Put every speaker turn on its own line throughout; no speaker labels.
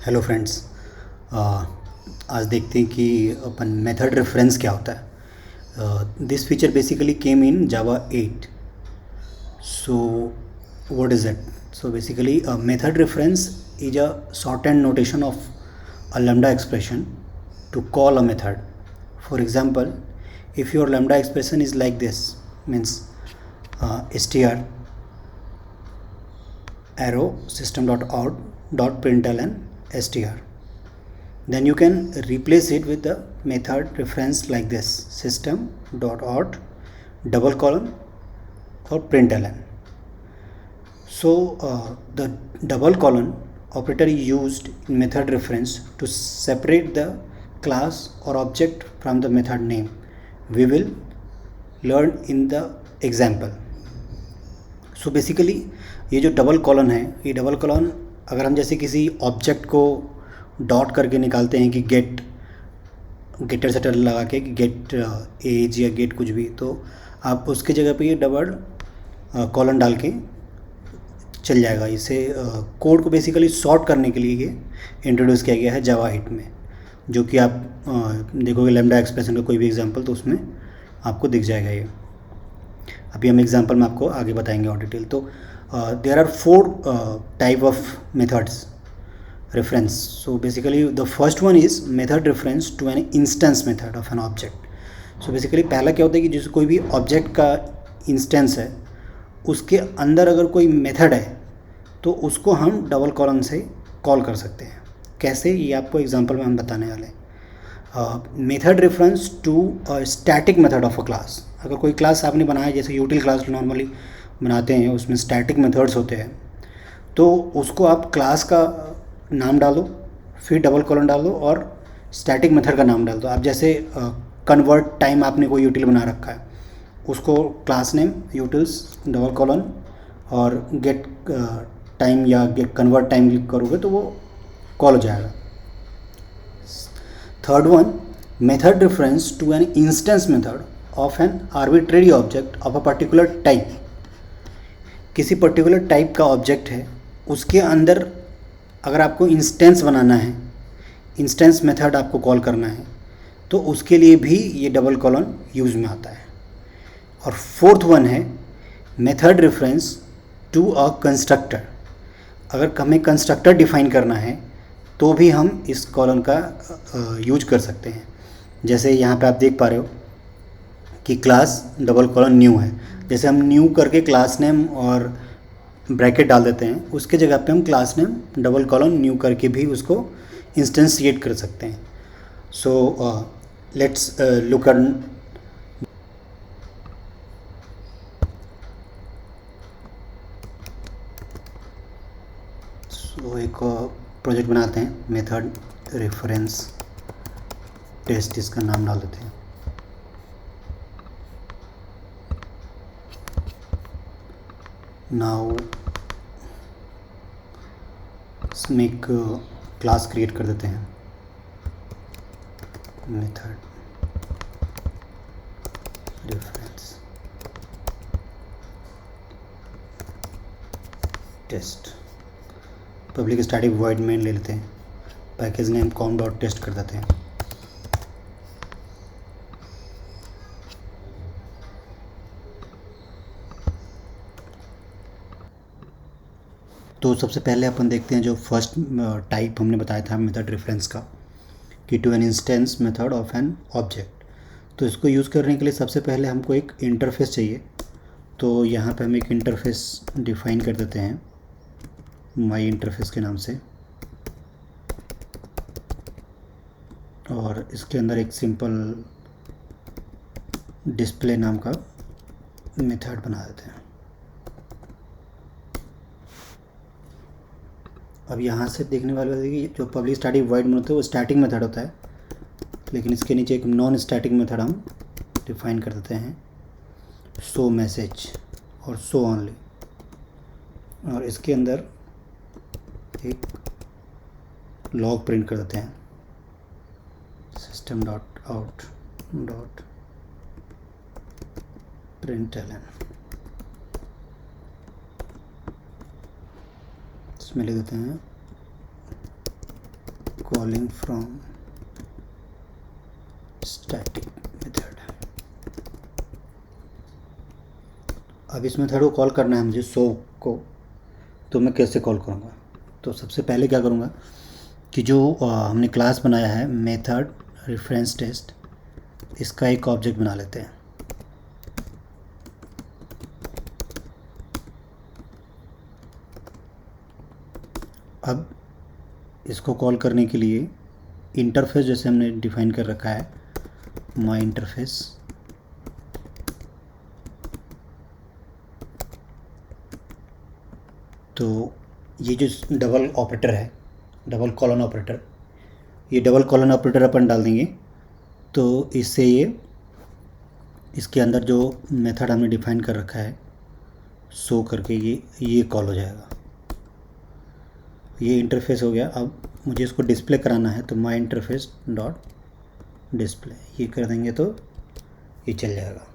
Hello friends. आज देखते हैं कि अपन मेथड रेफरेंस क्या होता है। This feature basically came in Java 8. So what is it? So basically method reference is a shorthand notation of a lambda expression to call a method. For example, if your lambda expression is like this, means str arrow system.out.println str, then you can replace it with the method reference like this: system.out double colon or println. So the double colon operator is used in method reference to separate the class or object from the method name. We will learn in the example. So basically ये जो double colon है, ये double colon अगर हम जैसे किसी object co dot करके निकालते हैं कि गेटर सेटर लगा के कि गेट एज या गेट कुछ भी, तो आप उसके जगह पे ये डबल कॉलन डाल के चल जाएगा. इसे कोड को बेसिकली सॉर्ट करने के लिए ये इंट्रोड्यूस किया गया है जावा 8 में, जो कि आप देखोगे लैम्डा एक्सप्रेशन का कोई भी एग्जांपल तो उसमें आपको दिख जाएगा. ये अभी हम एग्जांपल में आपको आगे बताएंगे और डिटेल. तो there are 4 type of methods reference. So basically the first one is method reference to an instance method of an object. So basically पहला क्या होता है कि जैसे कोई भी ऑब्जेक्ट का इंस्टेंस है, उसके अंदर अगर कोई मेथड है तो उसको हम डबल कॉलन से कॉल कर सकते हैं. कैसे, ये आपको एग्जांपल में हम बताने वाले हैं. Method reference to static method of a class. अगर कोई क्लास आपने बनाया, जैसे यूटिल क्लास नॉर्मली बनाते हैं, उसमें स्टैटिक मेथड्स होते हैं, तो उसको आप क्लास का नाम डाल दो, फिर डबल कॉलन डाल दो और स्टैटिक मेथड का नाम डाल दो. आप जैसे कन्वर्ट टाइम आपने कोई यूटिल बना रखा है, उसको class name utils double colon और गेट टाइम या गेट कन्वर्ट टाइम क्लिक करोगे तो वो कॉल हो जाएगा. Third one, method reference to an instance method of an arbitrary object of a particular type. किसी पर्टिकुलर टाइप का ऑब्जेक्ट है, उसके अंदर अगर आपको इंस्टेंस बनाना है, इंस्टेंस मेथड आपको कॉल करना है, तो उसके लिए भी ये डबल कॉलन यूज़ में आता है. और फोर्थ वन है method reference to a constructor. अगर हमें कंस्ट्रक्टर डिफाइन करना है तो भी हम इस कॉलन का यूज कर सकते हैं. जैसे यहाँ पे आप देख पा रहे हो कि क्लास डबल कॉलन न्यू है. जैसे हम न्यू करके क्लास नेम और ब्रैकेट डाल देते हैं, उसके जगह पे हम class name double colon new करके भी उसको इंस्टेंशिएट कर सकते हैं. So let's look at. So एक प्रोजेक्ट बनाते हैं, मेथड रेफरेंस टेस्ट, इसका नाम डाल देते हैं. नाउ इसमें एक क्लास क्रिएट कर देते हैं, method reference test. Public static void main ले लेते हैं, package name com dot test कर देते हैं. तो सबसे पहले अपन देखते हैं जो फर्स्ट टाइप हमने बताया था मेथड रेफरेंस का, कि to an instance method of an object. तो इसको यूज़ करने के लिए सबसे पहले हमको एक इंटरफेस चाहिए. तो यहाँ पे हम एक इंटरफेस डिफाइन कर देते हैं माई इंटरफेस के नाम से, और इसके अंदर एक सिंपल डिस्प्ले नाम का मेथड बना देते हैं. अब यहाँ से देखने वाले बात है कि जो पब्लिक स्टैटिक वॉइड में होता है वो स्टैटिक मेथड होता है, लेकिन इसके नीचे एक नॉन स्टैटिक मेथड हम डिफाइन कर देते हैं, शो मैसेज और शो ओनली. और इसके अंदर एक लॉग प्रिंट कर देते हैं, system dot out dot println. इसमें लिख देते हैं कॉलिंग फ्रॉम स्टैटिक मेथड। अब इस मेथड को कॉल करना है मुझे शो को, तो मैं कैसे कॉल करूँगा? तो सबसे पहले क्या करूँगा कि जो हमने क्लास बनाया है मेथड रेफरेंस टेस्ट, इसका एक ऑब्जेक्ट बना लेते हैं। अब इसको कॉल करने के लिए इंटरफेस जैसे हमने डिफाइन कर रखा है, माई इंटरफेस, तो ये जो डबल ऑपरेटर है, डबल कॉलन ऑपरेटर, ये डबल कॉलन ऑपरेटर अपन डाल देंगे तो इससे ये इसके अंदर जो मेथड हमने डिफाइन कर रखा है शो करके ये कॉल हो जाएगा। ये इंटरफेस हो गया। अब मुझे इसको डिस्प्ले कराना है तो माई इंटरफेस डॉट डिस्प्ले ये कर देंगे तो ये चल जाएगा।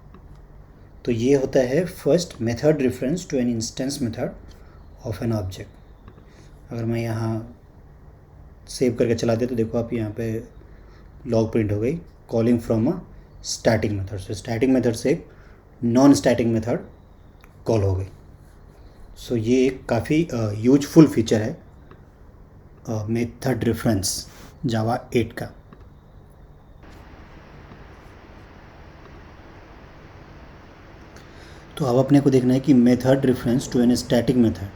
तो ये होता है first method reference to an instance method of an object. अगर मैं यहाँ सेव करके चला दे तो देखो आप यहाँ पे लॉग प्रिंट हो गई, calling from a static method. So static method से एक नॉन स्टैटिक मेथड कॉल हो गई। सो ये एक काफ़ी यूजफुल फीचर है मेथड रेफरेंस जावा 8 का। तो अब अपने को देखना है कि method reference to an static method,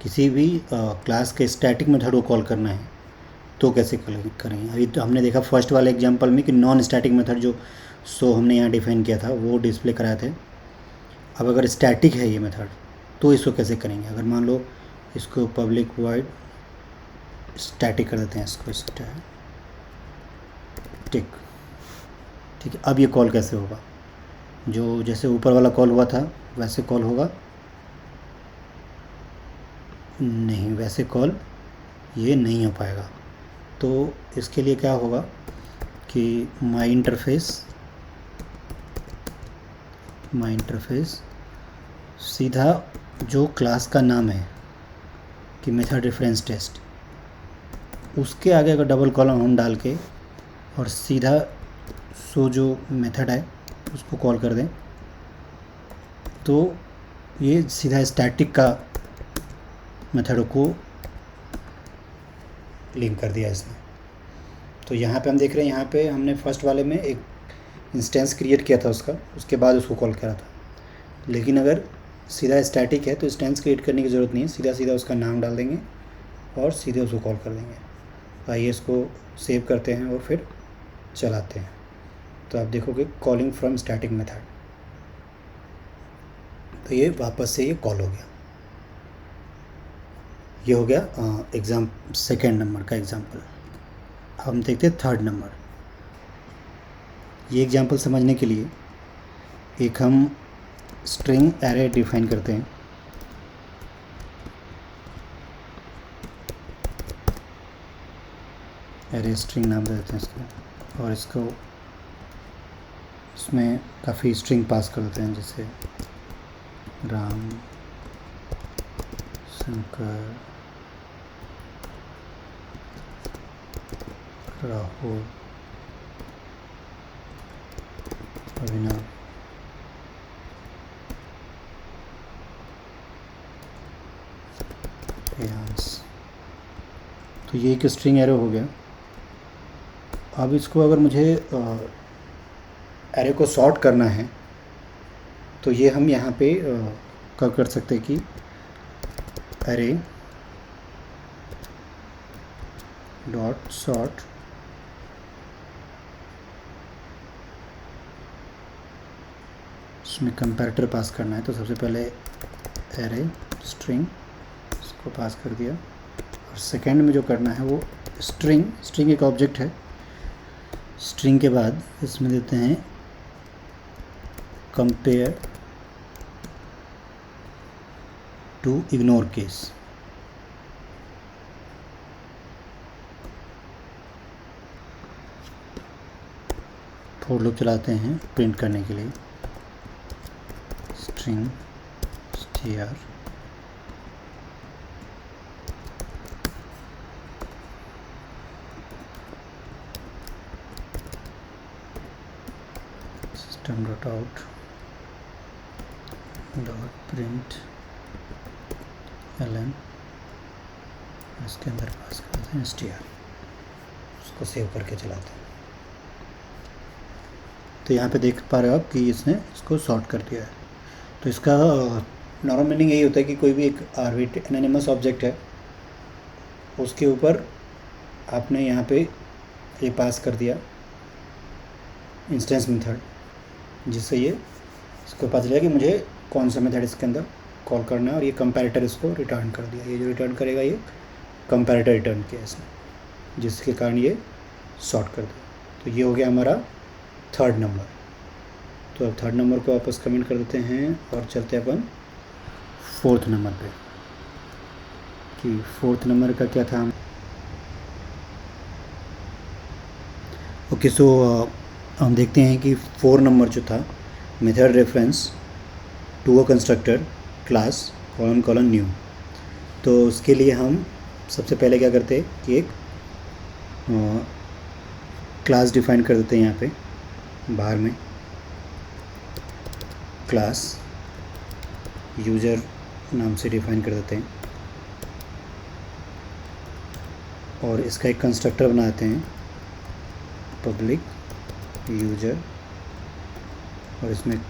किसी भी क्लास के स्टैटिक मेथड को कॉल करना है तो कैसे करेंगे। अभी तो हमने देखा फर्स्ट वाले एग्जांपल में कि नॉन स्टैटिक मेथड जो सो हमने यहाँ डिफाइन किया था वो डिस्प्ले कराए थे। अब अगर स्टैटिक है ये मेथड तो इसको कैसे करेंगे? अगर मान लो इसको पब्लिक वॉइड स्टैटिक कर देते हैं, इसको स्टैटिक, ठीक है। अब ये कॉल कैसे होगा? जो जैसे ऊपर वाला कॉल हुआ था वैसे कॉल होगा? नहीं, वैसे कॉल ये नहीं हो पाएगा। तो इसके लिए क्या होगा कि माई इंटरफेस सीधा जो क्लास का नाम है कि मेथड रेफरेंस टेस्ट, उसके आगे अगर डबल कॉलम हम डाल के और सीधा सो जो मेथड है उसको कॉल कर दें तो ये सीधा स्टैटिक का मेथड को लिंक कर दिया इसने। तो यहाँ पे हम देख रहे हैं, यहाँ पे हमने फर्स्ट वाले में एक इंस्टेंस क्रिएट किया था उसका, उसके बाद उसको कॉल करा था। लेकिन अगर सीधा स्टैटिक है तो इंस्टेंस क्रिएट करने की ज़रूरत नहीं है, सीधा सीधा उसका नाम डाल देंगे और सीधे उसको कॉल कर देंगे। आइए इसको सेव करते हैं और फिर चलाते हैं तो आप देखोगे कॉलिंग फ्रॉम स्टैटिक मेथड, तो ये वापस से ये कॉल हो गया। ये हो गया एग्जाम सेकेंड नंबर का एग्जाम्पल। हम देखते हैं थर्ड नंबर। ये एग्जाम्पल समझने के लिए एक हम स्ट्रिंग एरे डिफाइन करते हैं। एरे स्ट्रिंग नाम दे देते हैं इसको, और इसको इसमें काफ़ी स्ट्रिंग पास कर देते हैं, जैसे राम, शंकर, राहुल, अभिनव, रेयांश। तो ये एक स्ट्रिंग एरे हो गया। अब इसको अगर मुझे एरे को सॉर्ट करना है तो ये हम यहाँ पे क्या कर सकते हैं कि एरे डॉट सॉर्ट इसमें कंपैरेटर पास करना है। तो सबसे पहले एरे स्ट्रिंग इसको पास कर दिया, और सेकेंड में जो करना है वो स्ट्रिंग एक ऑब्जेक्ट है। स्ट्रिंग के बाद इसमें देते हैं compare to ignore case. For loop चलाते हैं प्रिंट करने के लिए, string str system dot out dot print Elon, इसके अंदर पास करते हैं str, उसको सेव करके चलाते हैं। तो यहाँ पे देख पा रहे हो आप कि इसने इसको सॉर्ट कर दिया है। तो इसका नॉर्मल मीनिंग यही होता है कि कोई भी एक आर्बिट्रेरी एनोनिमस ऑब्जेक्ट है, उसके ऊपर आपने यहाँ पे ये पास कर दिया इंस्टेंस मेथड, जिससे ये इसको पता चलेगा कि मुझे कौन सा मेथड इसके अंदर कॉल करना है, और ये कंपैरेटर इसको रिटर्न कर दिया। ये जो रिटर्न करेगा ये कंपैरेटर रिटर्न किया इसने, जिसके कारण ये सॉर्ट कर दिया। तो ये हो गया हमारा थर्ड नंबर। तो अब थर्ड नंबर को वापस कमेंट कर देते हैं और चलते अपन फोर्थ नंबर पे, कि फोर्थ नंबर का क्या था। ओके, सो हम देखते हैं कि 4 नंबर जो था, method reference to a constructor class colon colon new. तो उसके लिए हम सबसे पहले क्या करते हैं कि एक क्लास डिफाइन कर देते हैं। यहाँ पे बाहर में क्लास यूज़र नाम से डिफाइन कर देते हैं, और इसका एक कंस्ट्रक्टर बनाते हैं पब्लिक यूज़र, और इसमें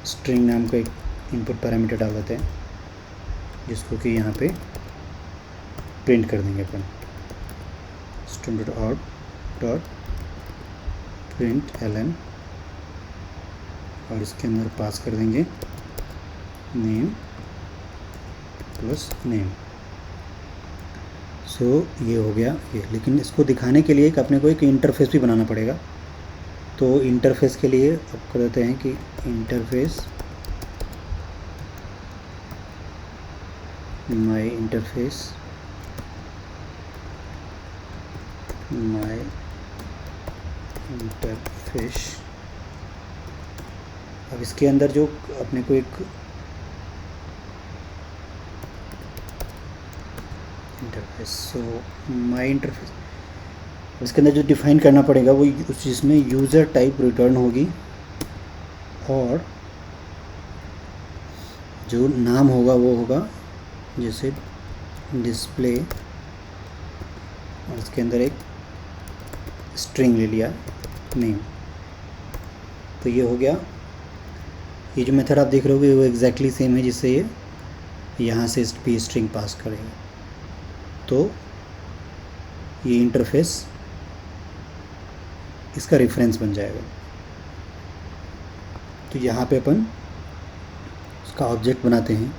स्ट्रिंग नाम का एक इनपुट पैरामीटर डाल देते हैं, जिसको कि यहाँ पे प्रिंट कर देंगे अपन string dot out dot print ln, और इसके अंदर पास कर देंगे नेम प्लस नेम। सो ये हो गया ये। लेकिन इसको दिखाने के लिए एक अपने को एक इंटरफेस भी बनाना पड़ेगा। तो इंटरफेस के लिए अब कर देते हैं कि इंटरफेस माय इंटरफेस अब इसके अंदर जो अपने को एक इंटरफेस, सो माय इंटरफेस, इसके अंदर जो डिफाइन करना पड़ेगा वो उस जिसमें यूज़र टाइप रिटर्न होगी, और जो नाम होगा वो होगा जैसे डिस्प्ले, और इसके अंदर एक स्ट्रिंग ले लिया नेम। तो ये हो गया। ये जो मेथड आप देख रहे होगे वो एग्जैक्टली सेम है जिससे ये यहाँ से पी स्ट्रिंग पास करेगा। तो ये इंटरफेस इसका रेफरेंस बन जाएगा। तो यहाँ पे अपन उसका ऑब्जेक्ट बनाते हैं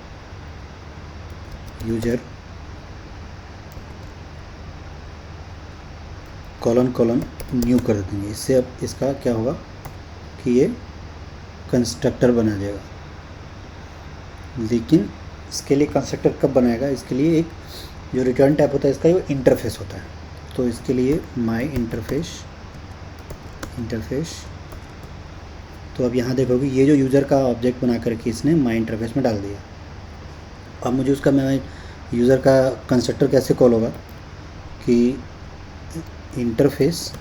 यूजर कॉलन कॉलन न्यू कर देंगे। इससे अब इसका क्या होगा कि ये कंस्ट्रक्टर बना जाएगा। लेकिन इसके लिए कंस्ट्रक्टर कब बनाएगा, इसके लिए एक जो रिटर्न टाइप होता है इसका वो इंटरफेस होता है। तो इसके लिए माय इंटरफेस। तो अब यहाँ देखोगे ये जो यूज़र का ऑब्जेक्ट बना करके इसने माय इंटरफेस में डाल दिया। अब मुझे उसका मैं यूज़र का कंस्ट्रक्टर कैसे कॉल होगा कि इंटरफेस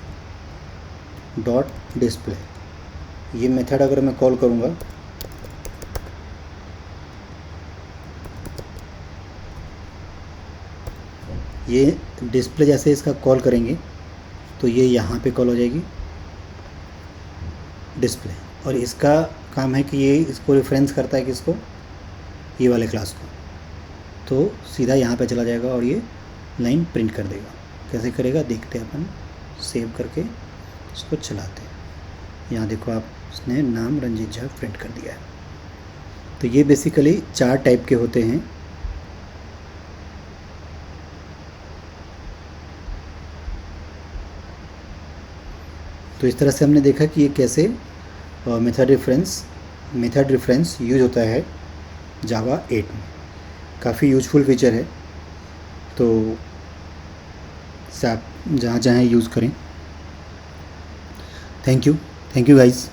डॉट डिस्प्ले, ये मेथड अगर मैं कॉल करूँगा ये डिस्प्ले जैसे इसका कॉल करेंगे तो ये यहाँ पे कॉल हो जाएगी डिस्प्ले, और इसका काम है कि ये इसको रेफरेंस करता है किसको, ये वाले क्लास को। तो सीधा यहाँ पे चला जाएगा और ये लाइन प्रिंट कर देगा। कैसे करेगा देखते हैं अपन, सेव करके इसको चलाते हैं। यहाँ देखो आप, इसने नाम रंजीत झा प्रिंट कर दिया है। तो ये बेसिकली 4 टाइप के होते हैं। तो इस तरह से हमने देखा कि ये कैसे मेथड रेफरेंस यूज होता है जावा 8 में। काफ़ी यूजफुल फीचर है, तो इसे आप जहाँ यूज़ करें। Thank you guys.